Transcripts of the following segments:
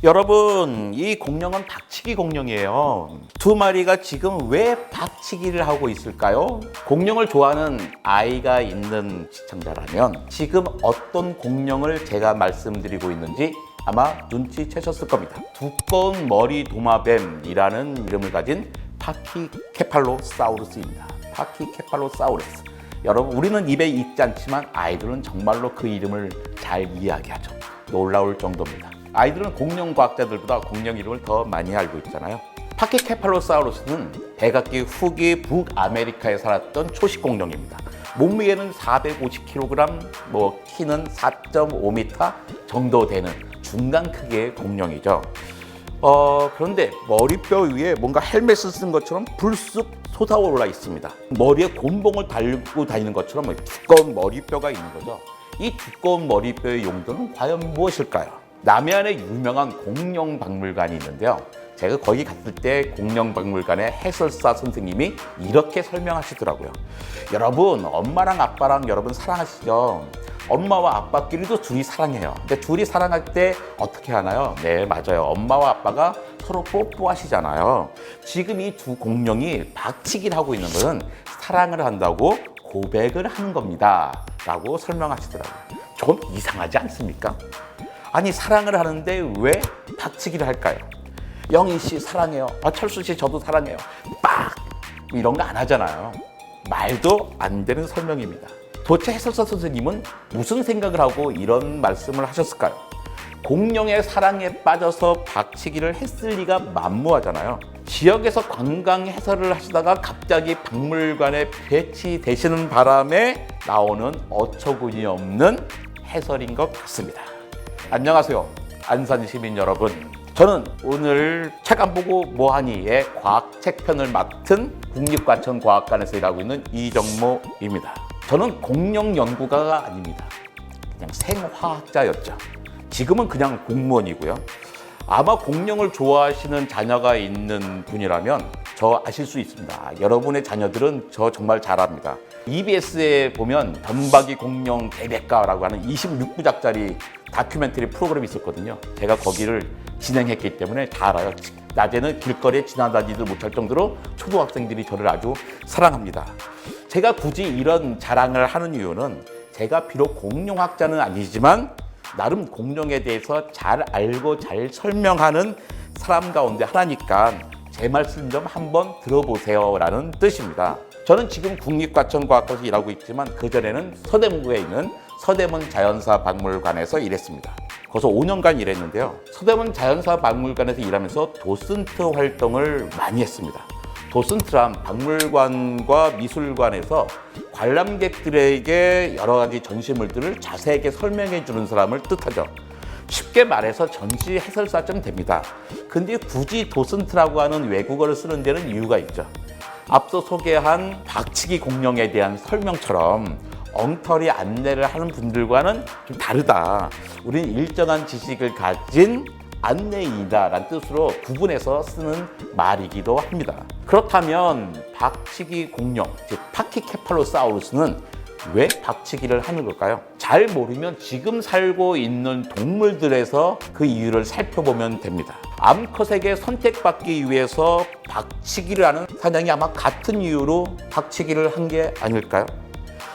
여러분, 이 공룡은 박치기 공룡이에요. 두 마리가 지금 왜 박치기를 하고 있을까요? 공룡을 좋아하는 아이가 있는 시청자라면 지금 어떤 공룡을 제가 말씀드리고 있는지 아마 눈치채셨을 겁니다. 두꺼운 머리 도마뱀이라는 이름을 가진 파키케팔로사우루스입니다. 파키케팔로사우루스. 여러분, 우리는 입에 익지 않지만 아이들은 정말로 그 이름을 잘 이야기하죠. 놀라울 정도입니다. 아이들은 공룡 과학자들보다 공룡 이름을 더 많이 알고 있잖아요. 파키케팔로사우루스는 백악기 후기 북아메리카에 살았던 초식 공룡입니다. 몸무게는 450kg, 키는 4.5m 정도 되는 중간 크기의 공룡이죠. 그런데 머리뼈 위에 뭔가 헬멧을 쓴 것처럼 불쑥 솟아올라 있습니다. 머리에 곤봉을 달고 다니는 것처럼 두꺼운 머리뼈가 있는 거죠. 이 두꺼운 머리뼈의 용도는 과연 무엇일까요? 남해안에 유명한 공룡박물관이 있는데요. 제가 거기 갔을 때 공룡박물관의 해설사 선생님이 이렇게 설명하시더라고요. 여러분, 엄마랑 아빠랑 여러분 사랑하시죠? 엄마와 아빠끼리도 둘이 사랑해요. 근데 둘이 사랑할 때 어떻게 하나요? 네, 맞아요. 엄마와 아빠가 서로 뽀뽀하시잖아요. 지금 이 두 공룡이 박치기를 하고 있는 것은 사랑을 한다고 고백을 하는 겁니다. 라고 설명하시더라고요. 조금 이상하지 않습니까? 아니, 사랑을 하는데 왜 박치기를 할까요? 영희 씨 사랑해요. 철수 씨 저도 사랑해요. 빡! 이런 거 안 하잖아요. 말도 안 되는 설명입니다. 도대체 해설사 선생님은 무슨 생각을 하고 이런 말씀을 하셨을까요? 공룡의 사랑에 빠져서 박치기를 했을 리가 만무하잖아요. 지역에서 관광 해설을 하시다가 갑자기 박물관에 배치되시는 바람에 나오는 어처구니 없는 해설인 것 같습니다. 안녕하세요, 안산 시민 여러분. 저는 오늘 책 안 보고 뭐하니의 과학책편을 맡은 국립과천과학관에서 일하고 있는 이정모입니다. 저는 공룡 연구가가 아닙니다. 그냥 생화학자였죠. 지금은 그냥 공무원이고요. 아마 공룡을 좋아하시는 자녀가 있는 분이라면 저 아실 수 있습니다. 여러분의 자녀들은 저 정말 잘 압니다. EBS에 보면 변박이 공룡 대백과라고 하는 26부작짜리 다큐멘터리 프로그램이 있었거든요. 제가 거기를 진행했기 때문에 다 알아요. 낮에는 길거리에 지나다니지도 못할 정도로 초등학생들이 저를 아주 사랑합니다. 제가 굳이 이런 자랑을 하는 이유는 제가 비록 공룡학자는 아니지만 나름 공룡에 대해서 잘 알고 잘 설명하는 사람 가운데 하나니까 제 말씀 좀 한번 들어보세요 라는 뜻입니다. 저는 지금 국립과천과학관에서 일하고 있지만 그전에는 서대문구에 있는 서대문 자연사 박물관에서 일했습니다. 거기서 5년간 일했는데요. 서대문 자연사 박물관에서 일하면서 도슨트 활동을 많이 했습니다. 도슨트란 박물관과 미술관에서 관람객들에게 여러 가지 전시물들을 자세하게 설명해 주는 사람을 뜻하죠. 쉽게 말해서 전시 해설사쯤 됩니다. 근데 굳이 도슨트라고 하는 외국어를 쓰는 데는 이유가 있죠. 앞서 소개한 박치기 공룡에 대한 설명처럼 엉터리 안내를 하는 분들과는 좀 다르다. 우리는 일정한 지식을 가진 안내인이다라는 뜻으로 구분해서 쓰는 말이기도 합니다. 그렇다면 박치기 공룡, 즉 파키케팔로사우루스는 왜 박치기를 하는 걸까요? 잘 모르면 지금 살고 있는 동물들에서 그 이유를 살펴보면 됩니다. 암컷에게 선택받기 위해서 박치기를 하는 사냥이 아마 같은 이유로 박치기를 한 게 아닐까요?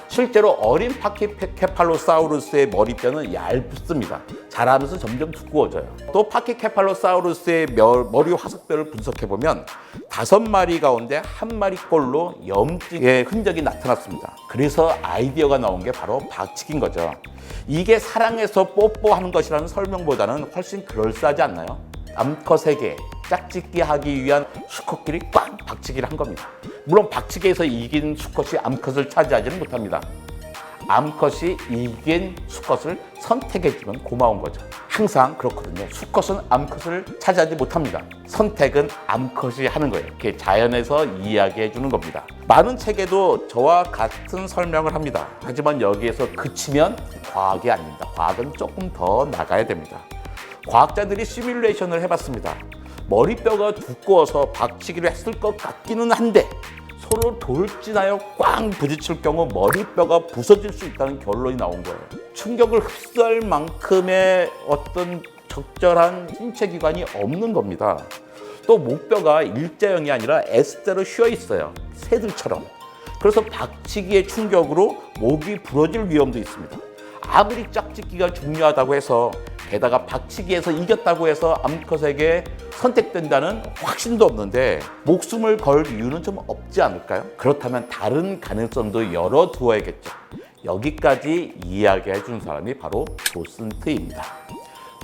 실제로 어린 파키케팔로사우루스의 머리뼈는 얇습니다. 자라면서 점점 두꺼워져요. 또 파키케팔로사우루스의 머리 화석뼈를 분석해보면 5마리 가운데 1마리꼴로 염증의 흔적이 나타났습니다. 그래서 아이디어가 나온 게 바로 박치기인 거죠. 이게 사랑해서 뽀뽀하는 것이라는 설명보다는 훨씬 그럴싸하지 않나요? 암컷에게 짝짓기 하기 위한 수컷끼리 꽝 박치기를 한 겁니다. 물론 박치기에서 이긴 수컷이 암컷을 차지하지는 못합니다. 암컷이 이긴 수컷을 선택해주면 고마운 거죠. 항상 그렇거든요. 수컷은 암컷을 차지하지 못합니다. 선택은 암컷이 하는 거예요. 이렇게 자연에서 이야기해 주는 겁니다. 많은 책에도 저와 같은 설명을 합니다. 하지만 여기에서 그치면 과학이 아닙니다. 과학은 조금 더 나가야 됩니다. 과학자들이 시뮬레이션을 해봤습니다. 머리뼈가 두꺼워서 박치기를 했을 것 같기는 한데 서로 돌진하여 꽝 부딪힐 경우 머리뼈가 부서질 수 있다는 결론이 나온 거예요. 충격을 흡수할 만큼의 어떤 적절한 신체 기관이 없는 겁니다. 또 목뼈가 일자형이 아니라 S자로 휘어 있어요. 새들처럼. 그래서 박치기의 충격으로 목이 부러질 위험도 있습니다. 아무리 짝짓기가 중요하다고 해서 게다가 박치기에서 이겼다고 해서 암컷에게 선택된다는 확신도 없는데 목숨을 걸 이유는 좀 없지 않을까요? 그렇다면 다른 가능성도 열어두어야겠죠. 여기까지 이야기해 준 사람이 바로 도슨트입니다.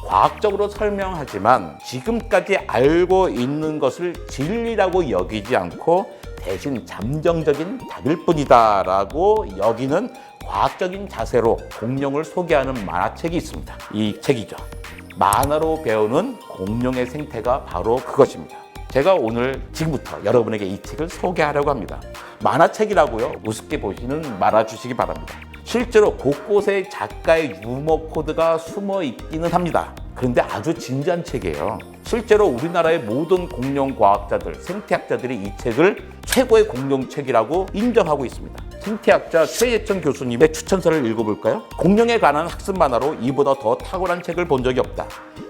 과학적으로 설명하지만 지금까지 알고 있는 것을 진리라고 여기지 않고 대신 잠정적인 답일 뿐이다 라고 여기는 과학적인 자세로 공룡을 소개하는 만화책이 있습니다. 이 책이죠. 만화로 배우는 공룡의 생태가 바로 그것입니다. 제가 오늘 지금부터 여러분에게 이 책을 소개하려고 합니다. 만화책이라고요? 우습게 보시는 말아주시기 바랍니다. 실제로 곳곳에 작가의 유머 코드가 숨어 있기는 합니다. 그런데 아주 진지한 책이에요. 실제로 우리나라의 모든 공룡 과학자들, 생태학자들이 이 책을 최고의 공룡책이라고 인정하고 있습니다. 생태학자 최예천 교수님의 추천서를 읽어볼까요? 공룡에 관한 학습 만화로 이보다 더 탁월한 책을 본 적이 없다.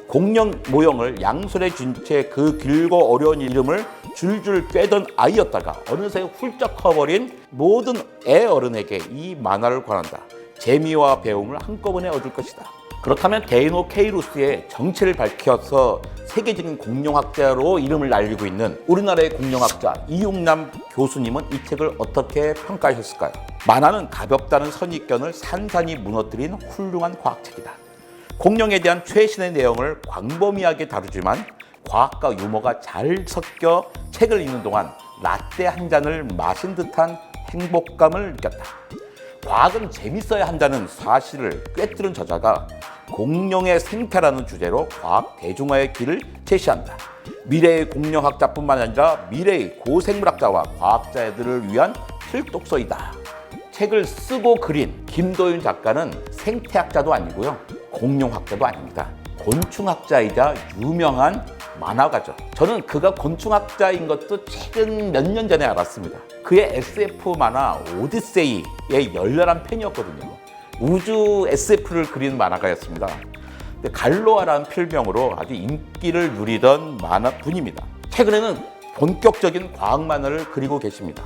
공룡 모형을 양손에 쥔 채 그 길고 어려운 이름을 줄줄 꿰던 아이였다가 어느새 훌쩍 커버린 모든 애 어른에게 이 만화를 권한다. 재미와 배움을 한꺼번에 얻을 것이다. 그렇다면 데이노케이루스의 정체를 밝혀서 세계적인 공룡학자로 이름을 날리고 있는 우리나라의 공룡학자 이용남 교수님은 이 책을 어떻게 평가하셨을까요? 만화는 가볍다는 선입견을 산산이 무너뜨린 훌륭한 과학책이다. 공룡에 대한 최신의 내용을 광범위하게 다루지만 과학과 유머가 잘 섞여 책을 읽는 동안 라떼 한 잔을 마신 듯한 행복감을 느꼈다. 과학은 재밌어야 한다는 사실을 꿰뚫은 저자가 공룡의 생태라는 주제로 과학 대중화의 길을 제시한다. 미래의 공룡학자뿐만 아니라 미래의 고생물학자와 과학자들을 위한 필독서이다. 책을 쓰고 그린 김도윤 작가는 생태학자도 아니고요. 공룡학자도 아닙니다. 곤충학자이자 유명한 만화가죠. 저는 그가 곤충학자인 것도 최근 몇 년 전에 알았습니다. 그의 SF 만화 오디세이의 열렬한 팬이었거든요. 우주 SF를 그리는 만화가였습니다. 갈로아라는 필명으로 아주 인기를 누리던 만화분입니다. 최근에는 본격적인 과학 만화를 그리고 계십니다.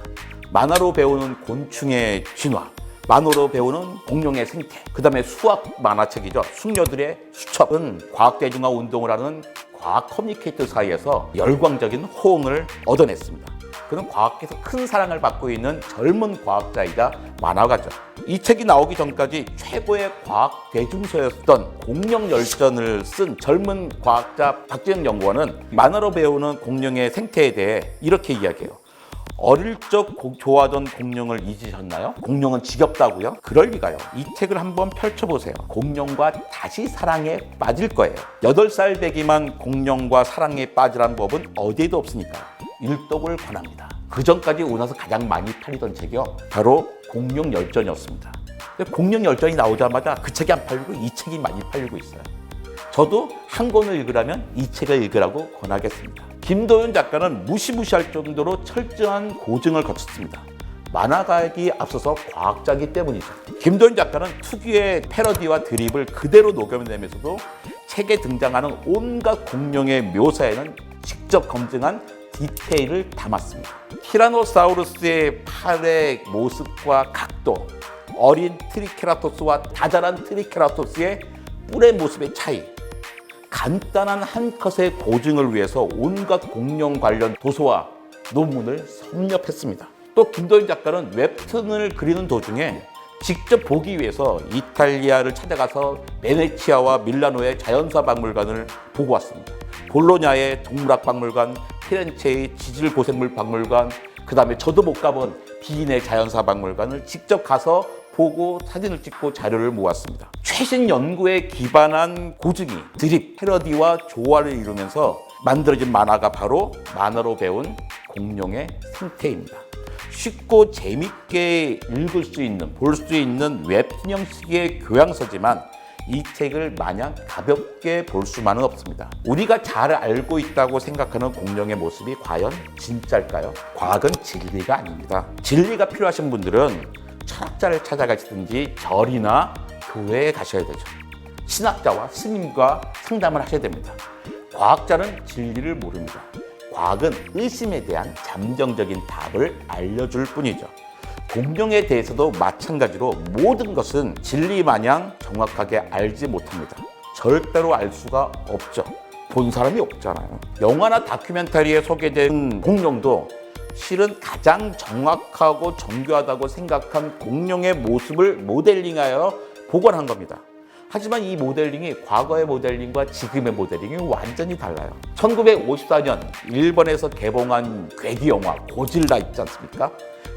만화로 배우는 곤충의 진화, 만화로 배우는 공룡의 생태, 그 다음에 수학 만화책이죠. 숙녀들의 수첩은 과학 대중화 운동을 하는 과학 커뮤니케이터 사이에서 열광적인 호응을 얻어냈습니다. 그는 과학계에서 큰 사랑을 받고 있는 젊은 과학자이자 만화가죠. 이 책이 나오기 전까지 최고의 과학 대중서였던 공룡 열전을 쓴 젊은 과학자 박재영 연구원은 만화로 배우는 공룡의 생태에 대해 이렇게 이야기해요. 어릴 적 좋아하던 공룡을 잊으셨나요? 공룡은 지겹다고요? 그럴 리가요. 이 책을 한번 펼쳐보세요. 공룡과 다시 사랑에 빠질 거예요. 8살 되기만 공룡과 사랑에 빠지란 법은 어디에도 없으니까 일독을 권합니다. 그 전까지 오나서 가장 많이 팔리던 책이요. 바로 공룡 열전이었습니다. 공룡 열전이 나오자마자 그 책이 안 팔리고 이 책이 많이 팔리고 있어요. 저도 한 권을 읽으라면 이 책을 읽으라고 권하겠습니다. 김도윤 작가는 무시무시할 정도로 철저한 고증을 거쳤습니다. 만화가에게 앞서서 과학자이기 때문이죠. 김도윤 작가는 특유의 패러디와 드립을 그대로 녹여내면서도 책에 등장하는 온갖 공룡의 묘사에는 직접 검증한 디테일을 담았습니다. 티라노사우루스의 팔의 모습과 각도, 어린 트리케라토스와 다자란 트리케라토스의 뿔의 모습의 차이, 간단한 한 컷의 고증을 위해서 온갖 공룡 관련 도서와 논문을 섭렵했습니다. 또 김도윤 작가는 웹툰을 그리는 도중에 직접 보기 위해서 이탈리아를 찾아가서 베네치아와 밀라노의 자연사 박물관을 보고 왔습니다. 볼로냐의 동물학 박물관, 피렌체의 지질고생물 박물관, 그 다음에 저도 못 가본 비인의 자연사 박물관을 직접 가서 보고 사진을 찍고 자료를 모았습니다. 최신 연구에 기반한 고증이 드립, 패러디와 조화를 이루면서 만들어진 만화가 바로 만화로 배운 공룡의 생태입니다. 쉽고 재밌게 읽을 수 있는, 볼 수 있는 웹툰 형식의 교양서지만 이 책을 마냥 가볍게 볼 수만은 없습니다. 우리가 잘 알고 있다고 생각하는 공룡의 모습이 과연 진짜일까요? 과학은 진리가 아닙니다. 진리가 필요하신 분들은 철학자를 찾아가시든지 절이나 교회에 가셔야 되죠. 신학자와 스님과 상담을 하셔야 됩니다. 과학자는 진리를 모릅니다. 과학은 의심에 대한 잠정적인 답을 알려줄 뿐이죠. 공룡에 대해서도 마찬가지로 모든 것은 진리 마냥 정확하게 알지 못합니다. 절대로 알 수가 없죠. 본 사람이 없잖아요. 영화나 다큐멘터리에 소개된 공룡도 실은 가장 정확하고 정교하다고 생각한 공룡의 모습을 모델링하여 복원한 겁니다. 하지만 이 모델링이 과거의 모델링과 지금의 모델링이 완전히 달라요. 1954년 일본에서 개봉한 괴기 영화 고질라 있지 않습니까?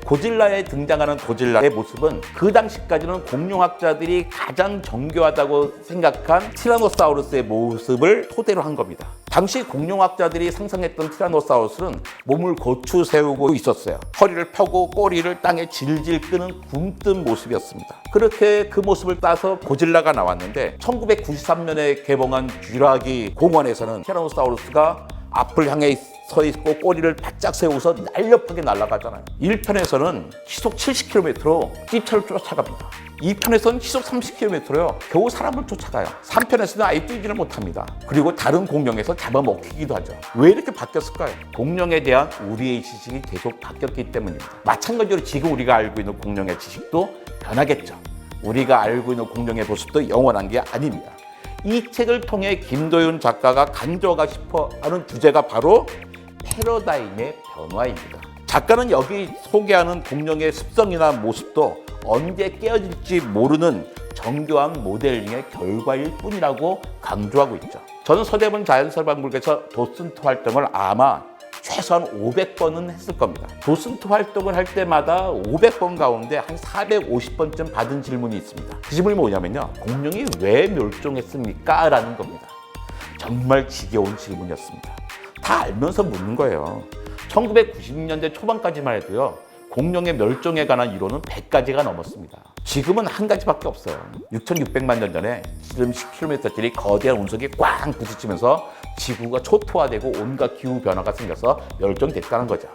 고질라에 등장하는 고질라의 모습은 그 당시까지는 공룡학자들이 가장 정교하다고 생각한 티라노사우루스의 모습을 토대로 한 겁니다. 당시 공룡학자들이 상상했던 티라노사우루스는 몸을 고추 세우고 있었어요. 허리를 펴고 꼬리를 땅에 질질 끄는 굼뜬 모습이었습니다. 그렇게 그 모습을 따서 고질라가 나왔는데 1993년에 개봉한 쥐라기 공원에서는 티라노사우루스가 앞을 향해 서 있고 꼬리를 바짝 세우고서 날렵하게 날아가잖아요. 1편에서는 시속 70km로 띠차를 쫓아갑니다. 2편에서는 시속 30km로요. 겨우 사람을 쫓아가요. 3편에서는 아예 뛰지를 못합니다. 그리고 다른 공룡에서 잡아먹히기도 하죠. 왜 이렇게 바뀌었을까요? 공룡에 대한 우리의 지식이 계속 바뀌었기 때문입니다. 마찬가지로 지금 우리가 알고 있는 공룡의 지식도 변하겠죠. 우리가 알고 있는 공룡의 모습도 영원한 게 아닙니다. 이 책을 통해 김도윤 작가가 간주하고 싶어 하는 주제가 바로 패러다임의 변화입니다. 작가는 여기 소개하는 공룡의 습성이나 모습도 언제 깨어질지 모르는 정교한 모델링의 결과일 뿐이라고 강조하고 있죠. 저는 서대문 자연설박물관에서 도슨트 활동을 아마 최소한 500번은 했을 겁니다. 도슨트 활동을 할 때마다 500번 가운데 한 450번쯤 받은 질문이 있습니다. 그 질문이 뭐냐면요. 공룡이 왜 멸종했습니까? 라는 겁니다. 정말 지겨운 질문이었습니다. 다 알면서 묻는 거예요. 1990년대 초반까지만 해도요. 공룡의 멸종에 관한 이론은 100가지가 넘었습니다. 지금은 한 가지밖에 없어요. 6,600만 년 전에 지름 10km짜리 거대한 운석이 꽝 부딪히면서 지구가 초토화되고 온갖 기후 변화가 생겨서 멸종됐다는 거죠.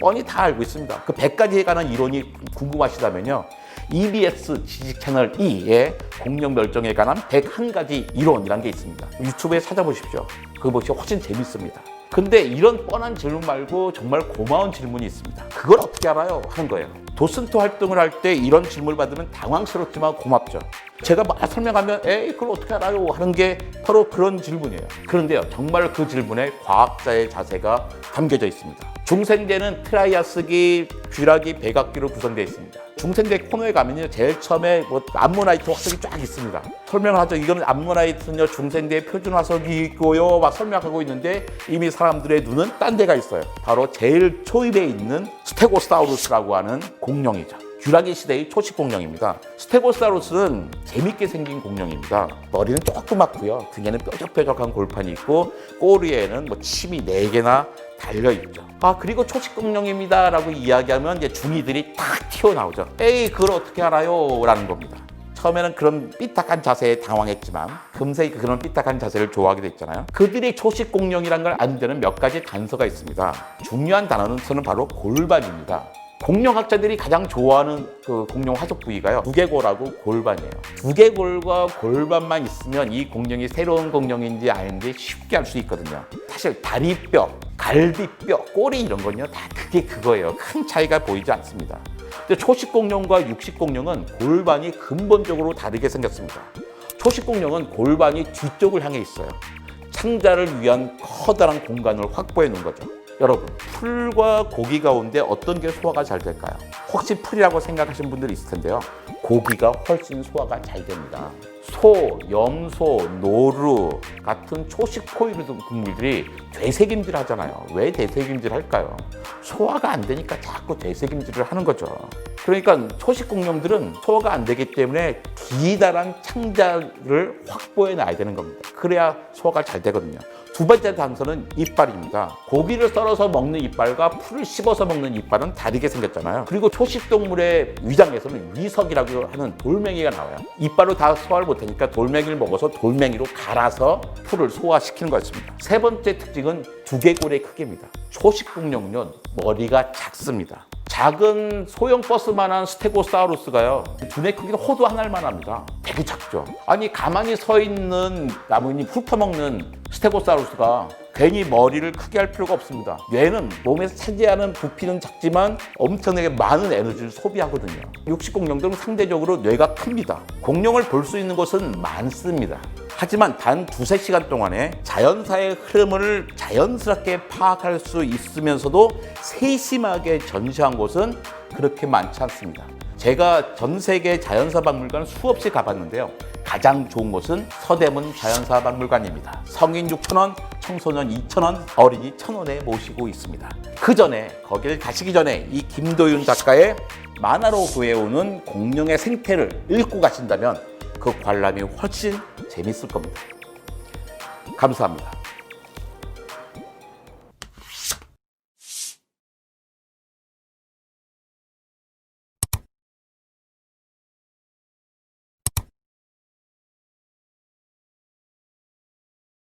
뻔히 다 알고 있습니다. 그 100가지에 관한 이론이 궁금하시다면요. EBS 지식 채널 2에 공룡 멸종에 관한 101가지 이론이라는 게 있습니다. 유튜브에 찾아보십시오. 그거 보시면 훨씬 재밌습니다. 근데 이런 뻔한 질문 말고 정말 고마운 질문이 있습니다. 그걸 어떻게 알아요? 하는 거예요. 도슨트 활동을 할 때 이런 질문을 받으면 당황스럽지만 고맙죠. 제가 막 설명하면 에이 그걸 어떻게 알아요? 하는 게 바로 그런 질문이에요. 그런데요. 정말 그 질문에 과학자의 자세가 담겨져 있습니다. 중생대는 트라이아스기, 쥐라기, 백악기로 구성되어 있습니다. 중생대 코너에 가면요. 제일 처음에 암모나이트 화석이 쫙 있습니다. 설명을 하죠. 이거는 암모나이트는요. 중생대의 표준 화석이고요. 막 설명하고 있는데 이미 사람들의 눈은 딴 데가 있어요. 바로 제일 초입에 있는 스테고사우루스라고 하는 공룡이죠. 쥐라기 시대의 초식 공룡입니다. 스테고사우루스는 재밌게 생긴 공룡입니다. 머리는 조그맣고요. 등에는 뾰족뾰족한 골판이 있고 꼬리에는 침이 4개나 달려있죠. 그리고 초식 공룡입니다 라고 이야기하면 이제 중이들이 탁 튀어나오죠. 에이 그걸 어떻게 알아요? 라는 겁니다. 처음에는 그런 삐딱한 자세에 당황했지만 금세 그런 삐딱한 자세를 좋아하게 됐잖아요. 그들이 초식 공룡이라는 걸 아는 데는 몇 가지 단서가 있습니다. 중요한 단어는 바로 골반입니다. 공룡학자들이 가장 좋아하는 그 공룡 화석 부위가요. 두개골하고 골반이에요. 두개골과 골반만 있으면 이 공룡이 새로운 공룡인지 아닌지 쉽게 알 수 있거든요. 사실 다리뼈, 갈비뼈, 꼬리 이런 건요. 다 그거예요. 큰 차이가 보이지 않습니다. 근데 초식 공룡과 육식 공룡은 골반이 근본적으로 다르게 생겼습니다. 초식 공룡은 골반이 뒤쪽을 향해 있어요. 창자를 위한 커다란 공간을 확보해 놓은 거죠. 여러분, 풀과 고기 가운데 어떤 게 소화가 잘 될까요? 혹시 풀이라고 생각하시는 분들이 있을 텐데요. 고기가 훨씬 소화가 잘 됩니다. 소, 염소, 노루 같은 초식 포유류 동물들이 되새김질 하잖아요. 왜 되새김질 할까요? 소화가 안 되니까 자꾸 되새김질을 하는 거죠. 그러니까 초식 공룡들은 소화가 안 되기 때문에 기다란 창자를 확보해 놔야 되는 겁니다. 그래야 소화가 잘 되거든요. 두 번째 단서는 이빨입니다. 고기를 썰어서 먹는 이빨과 풀을 씹어서 먹는 이빨은 다르게 생겼잖아요. 그리고 초식 동물의 위장에서는 위석이라고 하는 돌멩이가 나와요. 이빨로 다 소화를 못하니까 돌멩이를 먹어서 돌멩이로 갈아서 풀을 소화시키는 거였습니다. 세 번째 특징은 두개골의 크기입니다. 초식 공룡은 머리가 작습니다. 작은 소형 버스만한 스테고사우루스가요, 두뇌 크기는 호두 한 알만 합니다. 되게 작죠. 아니 가만히 서 있는 나뭇잎 훑어먹는 스테고사우루스가 괜히 머리를 크게 할 필요가 없습니다. 뇌는 몸에서 차지하는 부피는 작지만 엄청나게 많은 에너지를 소비하거든요. 육식 공룡들은 상대적으로 뇌가 큽니다. 공룡을 볼 수 있는 곳은 많습니다. 하지만 단 두세 시간 동안에 자연사의 흐름을 자연스럽게 파악할 수 있으면서도 세심하게 전시한 곳은 그렇게 많지 않습니다. 제가 전 세계 자연사 박물관 수없이 가봤는데요. 가장 좋은 곳은 서대문 자연사 박물관입니다. 성인 6,000원, 청소년 2,000원, 어린이 1,000원에 모시고 있습니다. 그 전에 거길 가시기 전에 이 김도윤 작가의 만화로 구해오는 공룡의 생태를 읽고 가신다면 그 관람이 훨씬 재밌을 겁니다. 감사합니다.